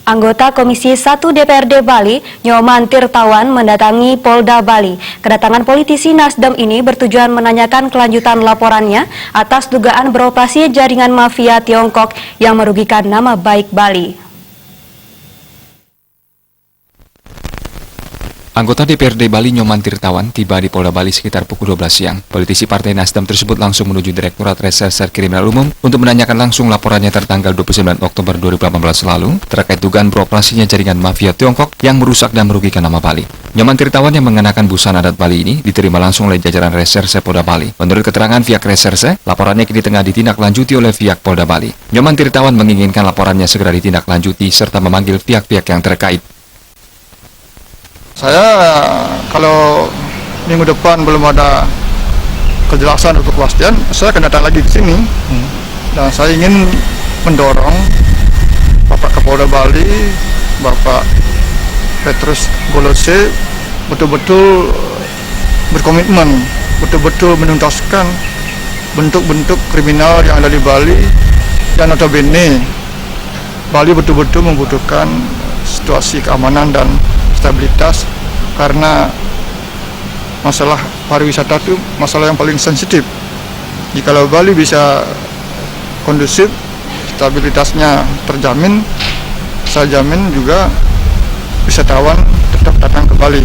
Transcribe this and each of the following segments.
Anggota Komisi 1 DPRD Bali, Nyoman Tirtawan, mendatangi Polda Bali. Kedatangan politisi Nasdem ini bertujuan menanyakan kelanjutan laporannya atas dugaan beroperasi jaringan mafia Tiongkok yang merugikan nama baik Bali. Anggota DPRD Bali Nyoman Tirtawan tiba di Polda Bali sekitar pukul 12 siang. Politisi Partai Nasdem tersebut langsung menuju Direktorat Reserse Kriminal Umum untuk menanyakan langsung laporannya tertanggal 29 Oktober 2018 lalu terkait dugaan beroperasinya jaringan mafia Tiongkok yang merusak dan merugikan nama Bali. Nyoman Tirtawan yang mengenakan busana adat Bali ini diterima langsung oleh jajaran Reserse Polda Bali. Menurut keterangan pihak Reserse, laporannya kini tengah ditindaklanjuti oleh pihak Polda Bali. Nyoman Tirtawan menginginkan laporannya segera ditindaklanjuti serta memanggil pihak-pihak yang terkait. Saya kalau minggu depan belum ada kejelasan atau kepastian, saya akan datang lagi ke sini. Dan saya ingin mendorong Bapak Kapolda Bali, Bapak Petrus Golose betul-betul berkomitmen, betul-betul menuntaskan bentuk-bentuk kriminal yang ada di Bali. Dan notabene Bali betul-betul membutuhkan situasi keamanan dan stabilitas, karena masalah pariwisata itu masalah yang paling sensitif. Jikalau Bali bisa kondusif, stabilitasnya terjamin, saya jamin juga wisatawan tetap datang ke Bali.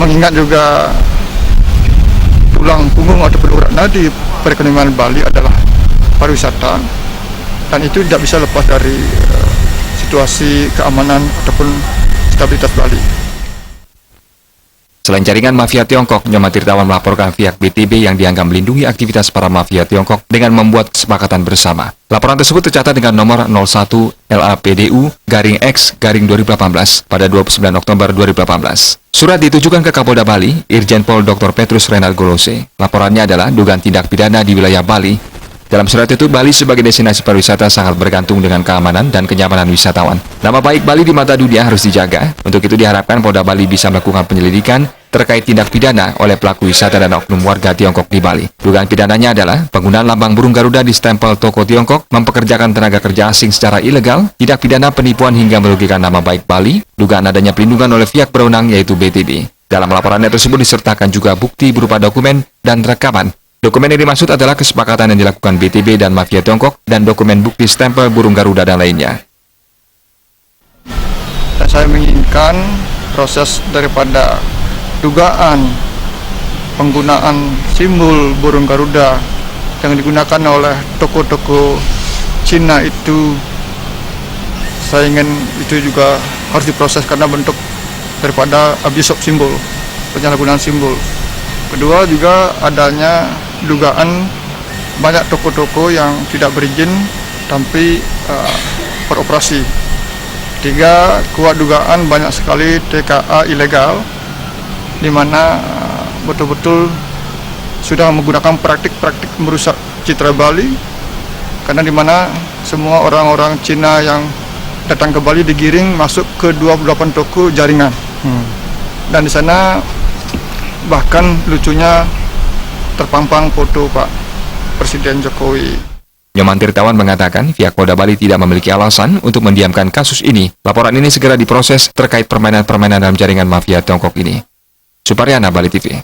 Mengingat juga tulang punggung atau urat nadi perekonomian Bali adalah pariwisata, dan itu tidak bisa lepas dari situasi keamanan ataupun stabilitas Bali. Selain jaringan mafia Tiongkok, Nyoman Tirtawan melaporkan pihak BTB yang dianggap melindungi aktivitas para mafia Tiongkok dengan membuat kesepakatan bersama. Laporan tersebut tercatat dengan nomor 01 LAPDU-X-2018 pada 29 Oktober 2018. Surat ditujukan ke Kapolda Bali, Irjen Pol Dr. Petrus Renal Golose. Laporannya adalah dugaan tindak pidana di wilayah Bali. Dalam surat itu, Bali sebagai destinasi pariwisata sangat bergantung dengan keamanan dan kenyamanan wisatawan. Nama baik Bali di mata dunia harus dijaga. Untuk itu diharapkan Polda Bali bisa melakukan penyelidikan terkait tindak pidana oleh pelaku wisata dan oknum warga Tiongkok di Bali. Dugaan pidananya adalah penggunaan lambang burung Garuda di stempel toko Tiongkok, mempekerjakan tenaga kerja asing secara ilegal, tindak pidana penipuan hingga merugikan nama baik Bali, dugaan adanya pelindungan oleh pihak berwenang yaitu BTB. Dalam laporannya tersebut disertakan juga bukti berupa dokumen dan rekaman. Dokumen yang dimaksud adalah kesepakatan yang dilakukan BTB dan mafia Tiongkok dan dokumen bukti stempel burung Garuda dan lainnya. Dan saya menginginkan proses daripada dugaan penggunaan simbol burung Garuda yang digunakan oleh toko-toko Cina itu, saya ingin itu juga harus diproses karena bentuk daripada abuse of simbol, penyalahgunaan simbol. Kedua juga adanya dugaan banyak toko-toko yang tidak berizin tapi beroperasi. Tiga, kuat dugaan banyak sekali TKA ilegal di mana betul-betul sudah menggunakan praktik-praktik merusak citra Bali, karena di mana semua orang-orang Cina yang datang ke Bali digiring masuk ke 28 toko jaringan. Dan di sana bahkan lucunya terpampang foto Pak Presiden Jokowi. Nyoman Tirtawan mengatakan pihak Polda Bali tidak memiliki alasan untuk mendiamkan kasus ini. Laporan ini segera diproses terkait permainan-permainan dalam jaringan mafia Tiongkok ini. Suparyana, Bali TV.